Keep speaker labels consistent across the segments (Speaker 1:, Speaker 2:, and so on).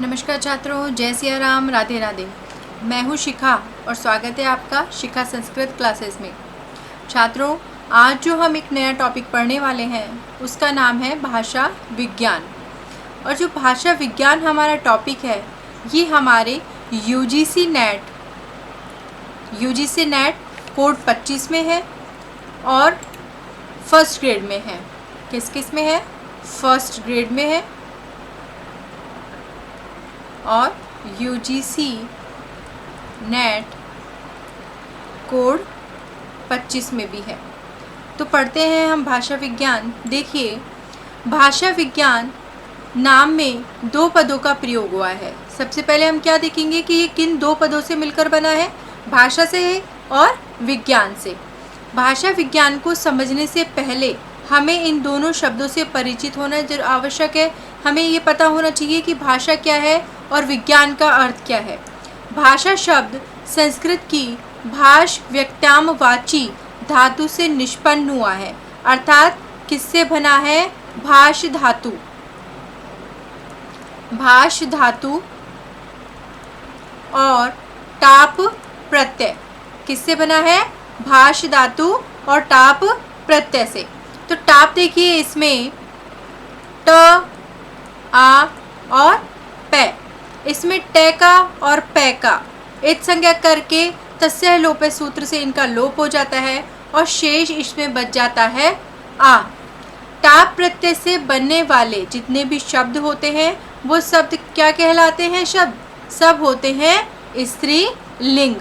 Speaker 1: नमस्कार छात्रों, जय सिया राम, राधे राधे। मैं हूँ शिखा और स्वागत है आपका शिखा संस्कृत क्लासेस में। छात्रों, आज जो हम एक नया टॉपिक पढ़ने वाले हैं उसका नाम है भाषा विज्ञान। और जो भाषा विज्ञान हमारा टॉपिक है ये हमारे यूजीसी नेट कोड 25 में है और फर्स्ट ग्रेड में है। किस में है? फर्स्ट ग्रेड में है और यूजीसी नेट कोड 25 में भी है। तो पढ़ते हैं हम भाषा विज्ञान। देखिए, भाषा विज्ञान नाम में दो पदों का प्रयोग हुआ है। सबसे पहले हम क्या देखेंगे कि ये किन दो पदों से मिलकर बना है? भाषा से है और विज्ञान से। भाषा विज्ञान को समझने से पहले हमें इन दोनों शब्दों से परिचित होना जरूर आवश्यक है। हमें ये पता होना चाहिए कि भाषा क्या है और विज्ञान का अर्थ क्या है। भाषा शब्द संस्कृत की भाष व्यक्तामवाची धातु से निष्पन्न हुआ है, अर्थात किससे बना है? भाष धातु। भाष धातु और टाप प्रत्यय किससे बना है? भाष धातु और टाप प्रत्यय से। तो टाप देखिए, इसमें ट, आ और पै, इसमें टे का और पै का एक संज्ञा करके तस्य लोपे सूत्र से इनका लोप हो जाता है और शेष इसमें बच जाता है आ। टाप प्रत्यय से बनने वाले जितने भी शब्द होते हैं वो शब्द क्या कहलाते हैं? शब्द सब होते हैं स्त्रीलिंग।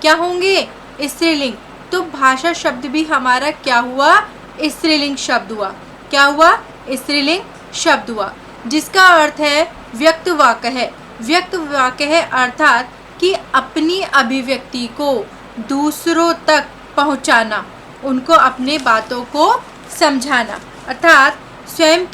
Speaker 1: क्या होंगे? स्त्रीलिंग। तो भाषा शब्द भी हमारा क्या हुआ? स्त्रीलिंग शब्द हुआ। क्या हुआ? स्त्रीलिंग शब्द हुआ, जिसका अर्थ है व्यक्त वाक्य है। व्यक्त वाक्य है अर्थात कि अपनी अभिव्यक्ति को दूसरों तक पहुंचाना, उनको अपने बातों को समझाना, अर्थात स्वयं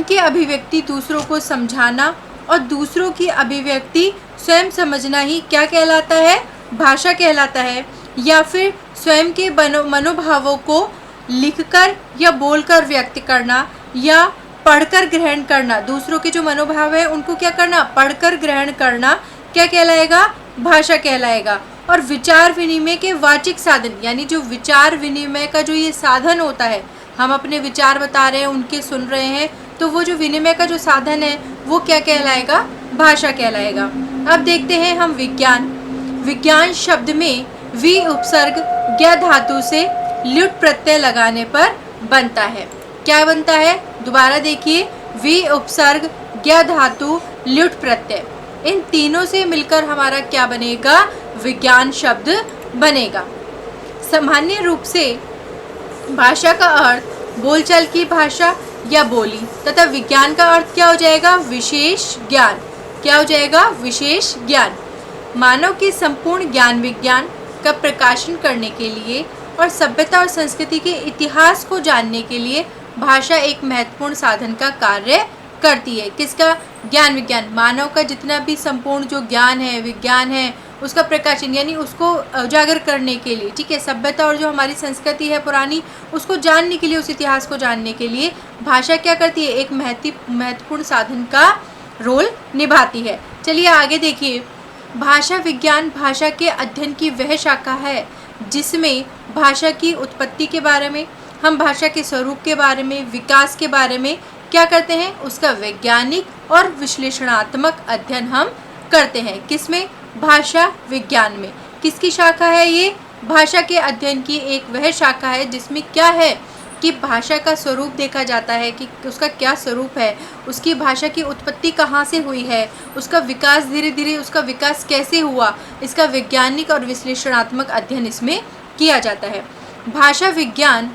Speaker 1: की अभिव्यक्ति दूसरों को समझाना और दूसरों की अभिव्यक्ति स्वयं समझना ही क्या कहलाता है? भाषा कहलाता है। या फिर स्वयं के मनोभावों को लिखकर या बोलकर व्यक्त करना या पढ़कर ग्रहण करना। दूसरों के जो मनोभाव है उनको क्या करना? पढ़कर ग्रहण करना क्या कहलाएगा? भाषा कहलाएगा। और विचार विनिमय के वाचिक साधन, यानी जो विचार विनिमय का जो ये साधन होता है, हम अपने विचार बता रहे हैं, उनके सुन रहे हैं, तो वो जो विनिमय का जो साधन है वो क्या कहलाएगा? भाषा कहलाएगा। अब देखते हैं हम विज्ञान। विज्ञान शब्द में वि उपसर्ग ज्ञ धातु से ल्युट प्रत्यय लगाने पर बनता है। क्या बनता है? दोबारा देखिए, वि उपसर्ग ज्ञ धातु ल्युट प्रत्यय, इन तीनों से मिलकर हमारा क्या बनेगा? विज्ञान शब्द बनेगा। सामान्य रूप से भाषा का अर्थ बोलचाल की भाषा या बोली तथा विज्ञान का अर्थ क्या हो जाएगा? विशेष ज्ञान। क्या हो जाएगा? विशेष ज्ञान। मानव के संपूर्ण ज्ञान विज्ञान का प्रकाशन करने के लिए और सभ्यता और संस्कृति के इतिहास को जानने के लिए भाषा एक महत्वपूर्ण साधन का कार्य करती है। किसका? ज्ञान विज्ञान। मानव का जितना भी संपूर्ण जो ज्ञान है, विज्ञान है, उसका प्रकाशन यानी उसको उजागर करने के लिए, ठीक है, सभ्यता और जो हमारी संस्कृति है पुरानी, उसको जानने के लिए, उस इतिहास को जानने के लिए भाषा क्या करती है? एक महत्वपूर्ण साधन का रोल निभाती है। चलिए आगे देखिए। भाषा विज्ञान भाषा के अध्ययन की वह शाखा है जिसमें भाषा की उत्पत्ति के बारे में, हम भाषा के स्वरूप के बारे में, विकास के बारे में क्या करते हैं? उसका वैज्ञानिक और विश्लेषणात्मक अध्ययन हम करते हैं। किसमें? भाषा विज्ञान में। किसकी शाखा है ये? भाषा के अध्ययन की एक वह शाखा है जिसमें क्या है कि भाषा का स्वरूप देखा जाता है कि उसका क्या स्वरूप है, उसकी भाषा की उत्पत्ति कहाँ से हुई है, उसका विकास धीरे धीरे उसका विकास कैसे हुआ, इसका वैज्ञानिक और विश्लेषणात्मक अध्ययन इसमें किया जाता है। भाषा विज्ञान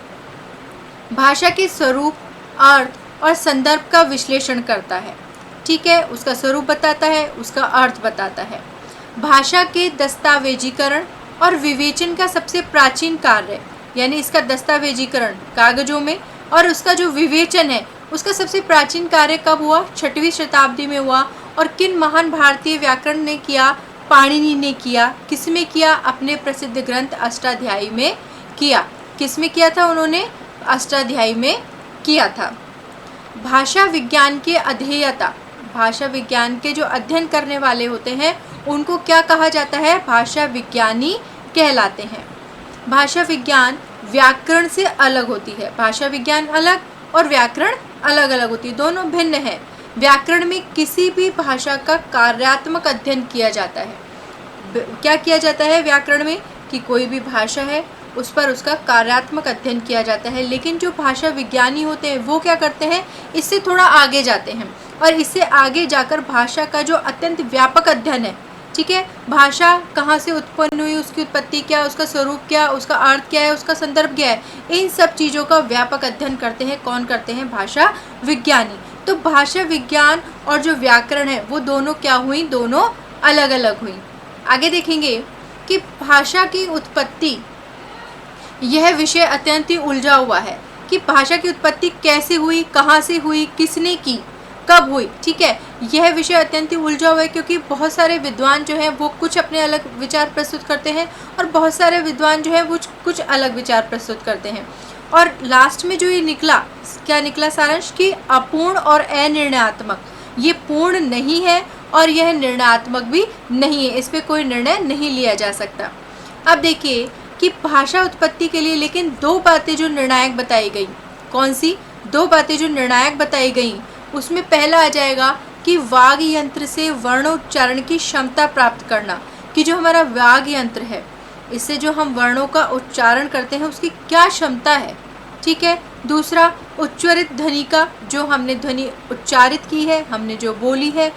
Speaker 1: भाषा के स्वरूप, अर्थ और संदर्भ का विश्लेषण करता है। ठीक है, उसका स्वरूप बताता है, उसका अर्थ बताता है। भाषा के दस्तावेजीकरण और विवेचन का सबसे प्राचीन कार्य, यानी इसका दस्तावेजीकरण कागजों में और उसका जो विवेचन है उसका सबसे प्राचीन कार्य कब हुआ? 6वीं शताब्दी में हुआ। और किन महान भारतीय व्याकरण ने किया? पाणिनि ने किया। किस में किया? अपने प्रसिद्ध ग्रंथ अष्टाध्यायी में किया। किस में किया था उन्होंने? अष्टाध्यायी में किया था। भाषा विज्ञान के अध्येयता, भाषा विज्ञान के जो अध्ययन करने वाले होते हैं उनको क्या कहा जाता है? भाषा विज्ञानी कहलाते हैं। भाषा विज्ञान व्याकरण से अलग होती है। भाषा विज्ञान अलग और व्याकरण अलग अलग होती है, दोनों भिन्न है। व्याकरण में किसी भी भाषा का कार्यात्मक अध्ययन किया जाता है। क्या किया जाता है व्याकरण में? कि कोई भी भाषा है उस पर उसका कार्यात्मक अध्ययन किया जाता है। लेकिन जो भाषा विज्ञानी होते हैं वो क्या करते हैं? इससे थोड़ा आगे जाते हैं और इससे आगे जाकर भाषा का जो अत्यंत व्यापक अध्ययन है, ठीक है, भाषा कहाँ से उत्पन्न हुई, उसकी उत्पत्ति क्या, उसका स्वरूप क्या, उसका अर्थ क्या है, उसका संदर्भ क्या है, इन सब चीज़ों का व्यापक अध्ययन करते हैं। कौन करते हैं? भाषा विज्ञानी। तो भाषा विज्ञान और जो व्याकरण है वो दोनों क्या हुई? दोनों अलग अलग हुई। आगे देखेंगे कि भाषा की उत्पत्ति, यह विषय अत्यंत ही उलझा हुआ है कि भाषा की उत्पत्ति कैसे हुई, कहाँ से हुई, किसने की, कब हुई, ठीक है। यह विषय अत्यंत ही उलझा हुआ है क्योंकि बहुत सारे विद्वान जो हैं वो कुछ अपने अलग विचार प्रस्तुत करते हैं और बहुत सारे विद्वान जो हैं वो कुछ अलग विचार प्रस्तुत करते हैं। और लास्ट में जो ये निकला, क्या निकला सारांश? कि अपूर्ण और अनिर्णयात्मक, ये पूर्ण नहीं है और यह निर्णयात्मक भी नहीं है, इस पर कोई निर्णय नहीं लिया जा सकता। अब देखिए कि भाषा उत्पत्ति के लिए लेकिन दो बातें जो निर्णायक बताई गई, कौन सी दो बातें जो निर्णायक बताई गई? उसमें पहला आ जाएगा कि वाग यंत्र से वर्णोच्चारण की क्षमता प्राप्त करना, कि जो हमारा वाग यंत्र है इससे जो हम वर्णों का उच्चारण करते हैं उसकी क्या क्षमता है, ठीक है। दूसरा उच्चारित ध्वनि का, जो हमने ध्वनि उच्चारित की है, हमने जो बोली है,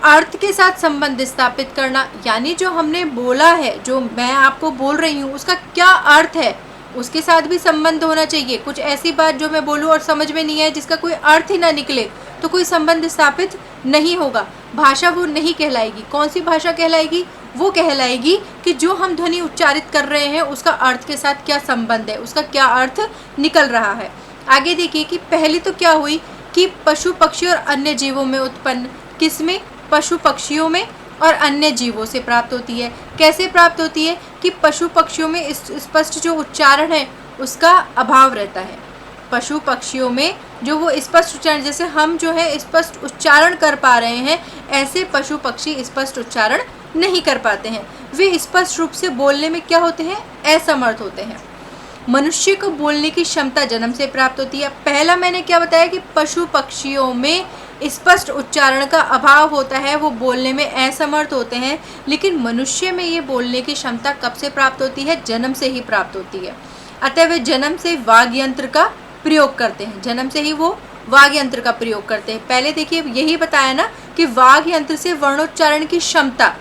Speaker 1: अर्थ के साथ संबंध स्थापित करना, यानी जो हमने बोला है, जो मैं आपको बोल रही हूँ उसका क्या अर्थ है, उसके साथ भी संबंध होना चाहिए। कुछ ऐसी बात जो मैं बोलूँ और समझ में नहीं आए, जिसका कोई अर्थ ही ना निकले, तो कोई संबंध स्थापित नहीं होगा, भाषा वो नहीं कहलाएगी। कौन सी भाषा कहलाएगी? वो कहलाएगी कि जो हम ध्वनि उच्चारित कर रहे हैं उसका अर्थ के साथ क्या संबंध है, उसका क्या अर्थ निकल रहा है। आगे देखिए कि पहली तो क्या हुई कि पशु पक्षी और अन्य जीवों में उत्पन्न, किसमें? पशु पक्षियों में और अन्य जीवों से प्राप्त होती है। कैसे प्राप्त होती है? कि पशु पक्षियों में स्पष्ट जो उच्चारण है उसका अभाव रहता है। पशु पक्षियों में जो वो स्पष्ट उच्चारण, जैसे हम जो है स्पष्ट उच्चारण कर पा रहे हैं, ऐसे पशु पक्षी स्पष्ट उच्चारण नहीं कर पाते हैं। वे स्पष्ट रूप से बोलने में क्या होते हैं? असमर्थ होते हैं। मनुष्य को बोलने की क्षमता जन्म से प्राप्त होती है। पहला मैंने क्या बताया कि पशु पक्षियों में स्पष्ट उच्चारण का अभाव होता है, वो बोलने में असमर्थ होते हैं। लेकिन मनुष्य में ये बोलने की क्षमता कब से प्राप्त होती है? जन्म से ही प्राप्त होती है। अतः वे जन्म से वाग यंत्र का प्रयोग करते हैं, जन्म से ही वो वाग यंत्र का प्रयोग करते हैं। पहले देखिए यही बताया ना कि वाग यंत्र से वर्णोच्चारण की क्षमता,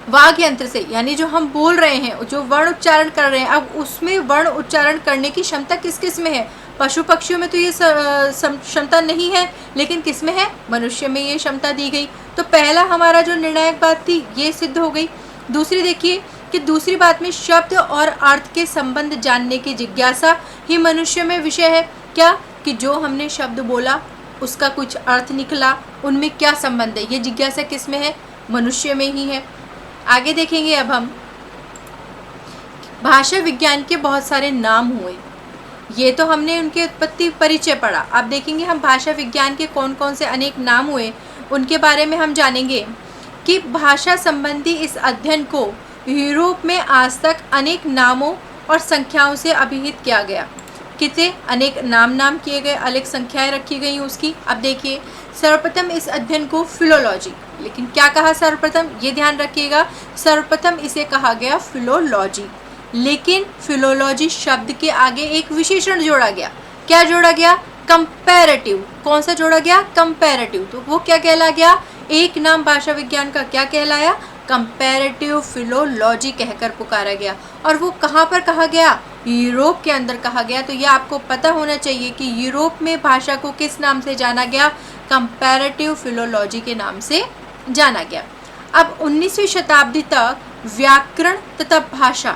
Speaker 1: वाग यंत्र से यानी जो हम बोल रहे हैं, जो वर्ण उच्चारण कर रहे हैं, अब उसमें वर्ण उच्चारण करने की क्षमता किस किस में है? पशु पक्षियों में तो ये क्षमता नहीं है, लेकिन किस में है? मनुष्य में ये क्षमता दी गई। तो पहला हमारा जो निर्णायक बात थी ये सिद्ध हो गई। दूसरी देखिए कि दूसरी बात में शब्द और अर्थ के संबंध जानने की जिज्ञासा ही मनुष्य में विषय है। क्या? कि जो हमने शब्द बोला उसका कुछ अर्थ निकला, उनमें क्या संबंध है, ये जिज्ञासा किस में है? मनुष्य में ही है। आगे देखेंगे अब हम भाषा विज्ञान के बहुत सारे नाम हुए, ये तो हमने उनके उत्पत्ति परिचय पढ़ा। अब देखेंगे हम भाषा विज्ञान के कौन कौन से अनेक नाम हुए, उनके बारे में हम जानेंगे कि भाषा संबंधी इस अध्ययन को यूरोप में आज तक अनेक नामों और संख्याओं से अभिहित किया गया। कितने अनेक नाम किए गए, अनेक संख्याएं रखी गई उसकी। अब देखिए सर्वप्रथम इस अध्ययन को फिलोलॉजी, लेकिन क्या कहा सर्वप्रथम, ये ध्यान रखिएगा, सर्वप्रथम इसे कहा गया फिलोलॉजी। लेकिन फिलोलॉजी शब्द के आगे एक विशेषण जोड़ा गया। क्या जोड़ा गया? कंपैरेटिव। कौन सा जोड़ा गया? कंपैरेटिव। तो वो क्या कहला गया? एक नाम भाषा विज्ञान का क्या कहलाया? कंपैरेटिव फिलोलॉजी कहकर पुकारा गया। और वो कहाँ पर कहा गया? यूरोप के अंदर कहा गया। तो ये आपको पता होना चाहिए कि यूरोप में भाषा को किस नाम से जाना गया? कंपैरेटिव फिलोलॉजी के नाम से जाना गया। अब 19वीं शताब्दी तक व्याकरण तथा भाषा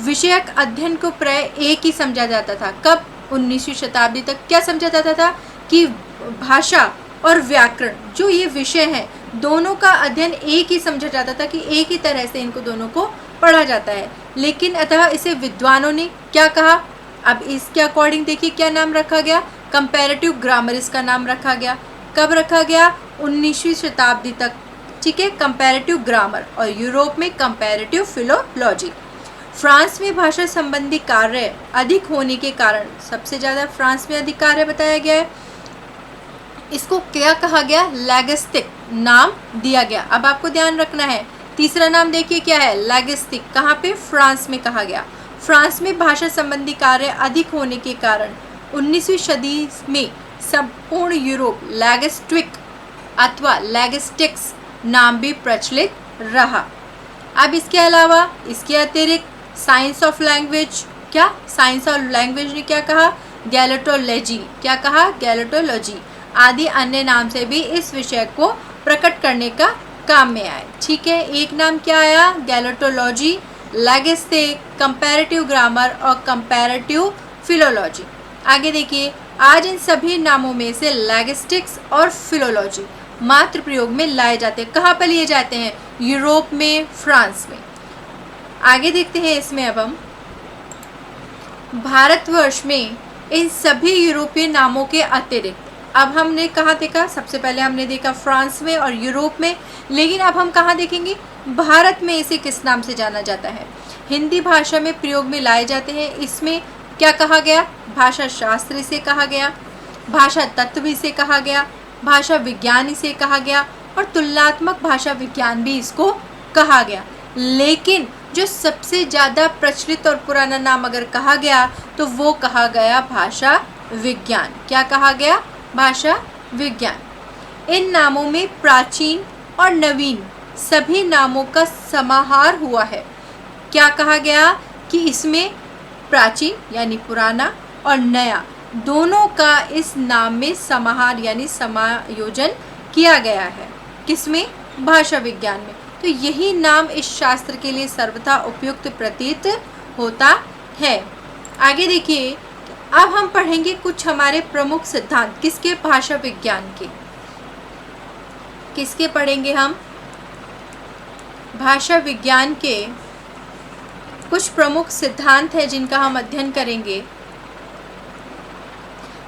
Speaker 1: विषयक अध्ययन को प्राय एक ही समझा जाता था। कब? 19वीं शताब्दी तक क्या समझा जाता था कि भाषा और व्याकरण जो ये विषय हैं दोनों का अध्ययन एक ही समझा जाता था, कि एक ही तरह से इनको दोनों को पढ़ा जाता है। लेकिन अतः इसे विद्वानों ने क्या कहा? अब इसके अकॉर्डिंग देखिए क्या नाम रखा गया? कंपैरेटिव ग्रामर इसका नाम रखा गया। कब रखा गया? 19वीं शताब्दी तक, ठीक है, कंपैरेटिव ग्रामर। और यूरोप में कंपैरेटिव फिलोलॉजी। फ्रांस में भाषा संबंधी कार्य अधिक होने के कारण, सबसे ज़्यादा फ्रांस में अधिक कार्य बताया गया है, इसको क्या कहा गया? लैगिस्टिक नाम दिया गया। अब आपको ध्यान रखना है, तीसरा नाम देखिए क्या है? लैगिस्टिक। कहाँ पे? फ्रांस में कहा गया। फ्रांस में भाषा संबंधी कार्य अधिक होने के कारण 19वीं सदी में संपूर्ण यूरोप लैगिस्टिक अथवा लैगिस्टिक्स नाम भी प्रचलित रहा। अब इसके अलावा, इसके अतिरिक्त साइंस ऑफ लैंग्वेज, क्या साइंस ऑफ लैंग्वेज ने क्या कहा? गैलेटोलॉजी। क्या कहा? गैलेटोलॉजी आदि अन्य नाम से भी इस विषय को प्रकट करने का काम में आए। ठीक है, एक नाम क्या आया? गैलेटोलॉजी, लैगिस्टिक, कंपैरेटिव ग्रामर और कंपैरेटिव फिलोलॉजी। आगे देखिए, आज इन सभी नामों में से लैगिस्टिक्स और फिलोलॉजी मात्र प्रयोग में लाए जाते हैं। कहाँ पर लिए जाते हैं? यूरोप में, फ्रांस में। आगे देखते हैं इसमें अब हम भारतवर्ष में इन सभी यूरोपीय नामों के अतिरिक्त, अब हमने कहाँ देखा? सबसे पहले हमने देखा फ्रांस में और यूरोप में, लेकिन अब हम कहाँ देखेंगे? भारत में इसे किस नाम से जाना जाता है? हिंदी भाषा में प्रयोग में लाए जाते हैं। इसमें क्या कहा गया? भाषा शास्त्र इसे कहा गया, भाषा तत्व इसे कहा गया, भाषा विज्ञान इसे कहा गया और तुलनात्मक भाषा विज्ञान भी इसको कहा गया। लेकिन जो सबसे ज़्यादा प्रचलित और पुराना नाम अगर कहा गया तो वो कहा गया भाषा विज्ञान। क्या कहा गया? भाषा विज्ञान। इन नामों में प्राचीन और नवीन सभी नामों का समाहार हुआ है। क्या कहा गया? कि इसमें प्राचीन यानी पुराना और नया दोनों का इस नाम में समाहार यानी समायोजन किया गया है। किसमें? भाषा विज्ञान में। तो यही नाम इस शास्त्र के लिए सर्वथा उपयुक्त प्रतीत होता है। आगे देखिए, अब हम पढ़ेंगे कुछ हमारे प्रमुख सिद्धांत। किसके? भाषा विज्ञान के। किसके पढ़ेंगे हम? भाषा विज्ञान के कुछ प्रमुख सिद्धांत है जिनका हम अध्ययन करेंगे।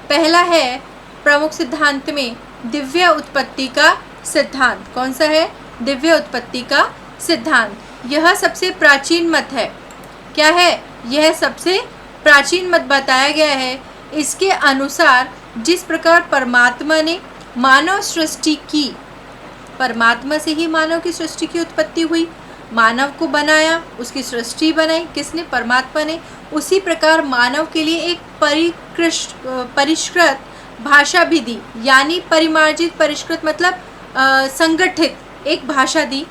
Speaker 1: पहला है प्रमुख सिद्धांत में दिव्य उत्पत्ति का सिद्धांत। कौन सा है? दिव्य उत्पत्ति का सिद्धांत। यह सबसे प्राचीन मत है। क्या है? यह सबसे प्राचीन मत बताया गया है। इसके अनुसार जिस प्रकार परमात्मा ने मानव सृष्टि की, परमात्मा से ही मानव की सृष्टि की उत्पत्ति हुई, मानव को बनाया, उसकी सृष्टि बनाई किसने? परमात्मा ने। उसी प्रकार मानव के लिए एक परिष्कृत भाषा भी दी, यानी परिमार्जित, परिष्कृत मतलब संगठित एक भाषा दी।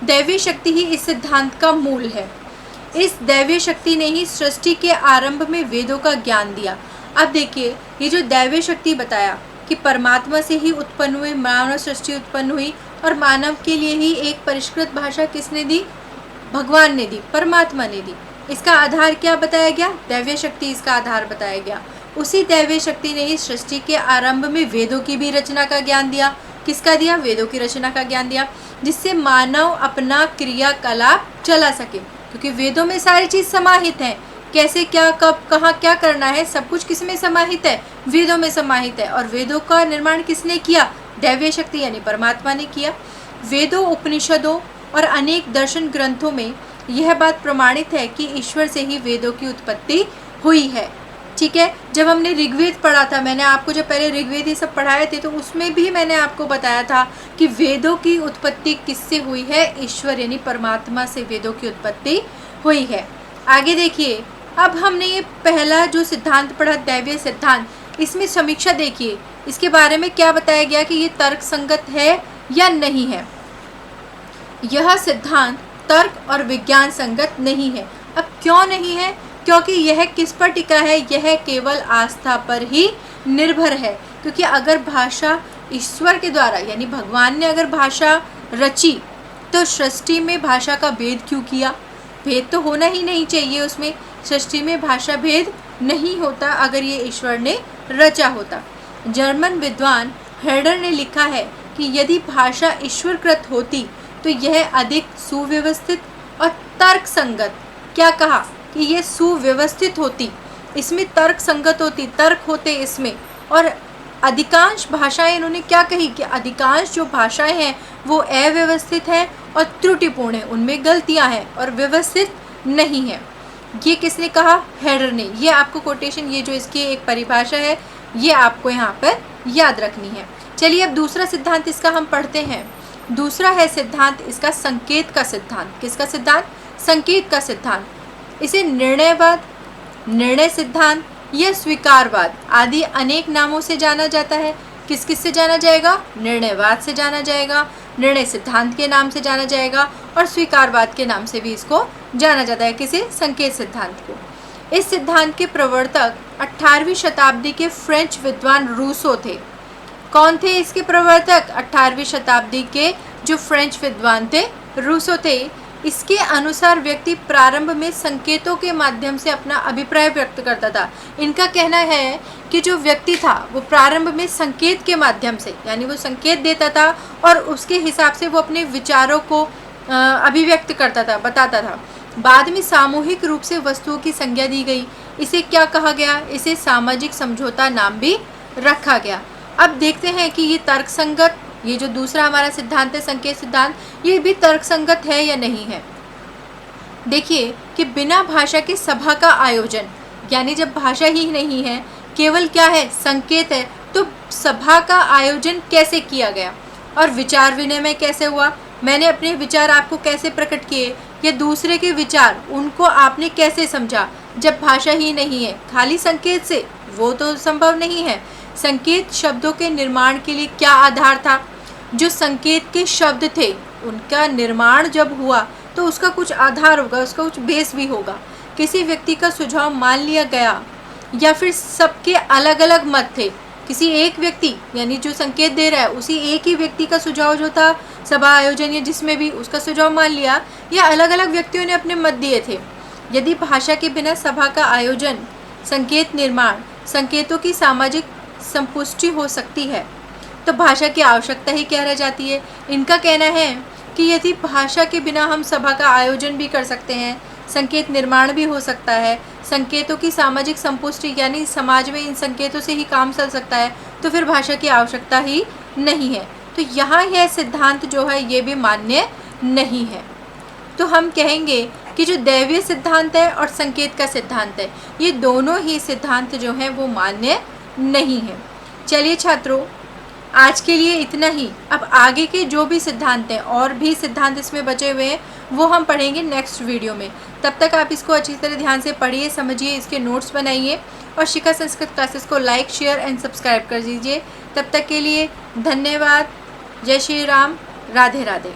Speaker 1: दैवीय शक्ति ही इस सिद्धांत का मूल है। इस दैवीय शक्ति ने ही सृष्टि के आरंभ में वेदों का ज्ञान दिया। अब देखिए, ये जो दैवीय शक्ति बताया कि परमात्मा से ही उत्पन्न हुए, मानव सृष्टि उत्पन्न हुई और मानव के लिए ही एक परिष्कृत भाषा किसने दी? भगवान ने दी, परमात्मा ने दी। इसका आधार क्या बताया गया? दैवीय शक्ति इसका आधार बताया गया। उसी दैवीय शक्ति ने ही सृष्टि के आरंभ में वेदों की भी रचना का ज्ञान दिया। किसका दिया? वेदों की रचना का ज्ञान दिया, जिससे मानव अपना क्रियाकलाप चला सके, क्योंकि वेदों में सारी चीज़ समाहित है। कैसे, क्या, कब, कहाँ, क्या करना है, सब कुछ किस में समाहित है? वेदों में समाहित है। और वेदों का निर्माण किसने किया? दैवीय शक्ति यानी परमात्मा ने किया। वेदों, उपनिषदों और अनेक दर्शन ग्रंथों में यह बात प्रमाणित है कि ईश्वर से ही वेदों की उत्पत्ति हुई है। ठीक है, जब हमने ऋग्वेद पढ़ा था, मैंने आपको जब पहले ऋग्वेद ये सब पढ़ाए थे, तो उसमें भी मैंने आपको बताया था कि वेदों की उत्पत्ति किससे हुई है? ईश्वर यानी परमात्मा से वेदों की उत्पत्ति हुई है। आगे देखिए, अब हमने ये पहला जो सिद्धांत पढ़ा, दैवीय सिद्धांत, इसमें समीक्षा देखिए, इसके बारे में क्या बताया गया कि ये तर्क संगत है या नहीं है। यह सिद्धांत तर्क और विज्ञान संगत नहीं है। अब क्यों नहीं है? क्योंकि यह किस पर टिका है? यह केवल आस्था पर ही निर्भर है। क्योंकि अगर भाषा ईश्वर के द्वारा यानी भगवान ने अगर भाषा रची, तो सृष्टि में भाषा का भेद क्यों किया? भेद तो होना ही नहीं चाहिए उसमें। सृष्टि में भाषा भेद नहीं होता अगर ये ईश्वर ने रचा होता। जर्मन विद्वान हेडर ने लिखा है कि यदि भाषा ईश्वरकृत होती तो यह अधिक सुव्यवस्थित और तर्क संगत, क्या कहा कि ये सुव्यवस्थित होती, इसमें तर्क संगत होती, तर्क होते इसमें, और अधिकांश भाषाएं इन्होंने क्या कही कि अधिकांश जो भाषाएं हैं वो अव्यवस्थित हैं और त्रुटिपूर्ण हैं, उनमें गलतियां हैं और व्यवस्थित नहीं है। ये किसने कहा? हेडर ने। ये आपको कोटेशन, ये जो इसकी एक परिभाषा है, ये आपको यहाँ पर याद रखनी है। चलिए अब दूसरा सिद्धांत इसका हम पढ़ते हैं। दूसरा है सिद्धांत इसका संकेत का सिद्धांत। किसका सिद्धांत? संकेत का सिद्धांत। इसे निर्णयवाद, निर्णय सिद्धांत या स्वीकारवाद आदि अनेक नामों से जाना जाता है। किस किस से जाना जाएगा? निर्णयवाद से जाना जाएगा, निर्णय सिद्धांत के नाम से जाना जाएगा और स्वीकारवाद के नाम से भी इसको जाना जाता है। किसे? संकेत सिद्धांत को। इस सिद्धांत के प्रवर्तक 18वीं शताब्दी के फ्रेंच विद्वान रूसो थे। कौन थे इसके प्रवर्तक? 18वीं शताब्दी के जो फ्रेंच विद्वान थे, रूसो थे। इसके अनुसार व्यक्ति प्रारंभ में संकेतों के माध्यम से अपना अभिप्राय व्यक्त करता था। इनका कहना है कि जो व्यक्ति था वो प्रारंभ में संकेत के माध्यम से, यानी वो संकेत देता था और उसके हिसाब से वो अपने विचारों को अभिव्यक्त करता था, बताता था। बाद में सामूहिक रूप से वस्तुओं की संज्ञा दी गई। इसे क्या कहा गया? इसे सामाजिक समझौता नाम भी रखा गया। अब देखते हैं कि ये तर्कसंगत, ये जो दूसरा हमारा सिद्धांत है संकेत सिद्धांत, ये भी तर्कसंगत है या नहीं है। देखिए कि बिना भाषा के सभा का आयोजन, यानी जब भाषा ही नहीं है, केवल क्या है? संकेत है, तो सभा का आयोजन कैसे किया गया और विचार विनिमय कैसे हुआ? मैंने अपने विचार आपको कैसे प्रकट किए या दूसरे के विचार उनको आपने कैसे समझा जब भाषा ही नहीं है? खाली संकेत से वो तो संभव नहीं है। संकेत शब्दों के निर्माण के लिए क्या आधार था? जो संकेत के शब्द थे उनका निर्माण जब हुआ तो उसका कुछ आधार होगा, उसका कुछ बेस भी होगा। किसी व्यक्ति का सुझाव मान लिया गया या फिर सबके अलग अलग मत थे। किसी एक व्यक्ति, यानी जो संकेत दे रहा है उसी एक ही व्यक्ति का सुझाव जो था सभा आयोजन या जिसमें भी, उसका सुझाव मान लिया या अलग अलग व्यक्तियों ने अपने मत दिए थे। यदि भाषा के बिना सभा का आयोजन, संकेत निर्माण, संकेतों की सामाजिक संपुष्टि हो सकती है तो भाषा की आवश्यकता ही क्या रह जाती है। इनका कहना है कि यदि भाषा के बिना हम सभा का आयोजन भी कर सकते हैं, संकेत निर्माण भी हो सकता है, संकेतों की सामाजिक संपुष्टि यानी समाज में इन संकेतों से ही काम चल सकता है, तो फिर भाषा की आवश्यकता ही नहीं है। तो यहाँ यह सिद्धांत जो है ये भी मान्य नहीं है। तो हम कहेंगे कि जो दैवीय सिद्धांत है और संकेत का सिद्धांत है, ये दोनों ही सिद्धांत जो हैं वो मान्य नहीं है। चलिए छात्रों, आज के लिए इतना ही। अब आगे के जो भी सिद्धांत हैं और भी सिद्धांत इसमें बचे हुए हैं वो हम पढ़ेंगे नेक्स्ट वीडियो में। तब तक आप इसको अच्छी तरह ध्यान से पढ़िए, समझिए, इसके नोट्स बनाइए और शिखा संस्कृत क्लासेस को लाइक, शेयर एंड सब्सक्राइब कर दीजिए। तब तक के लिए धन्यवाद। जय श्री राम। राधे राधे।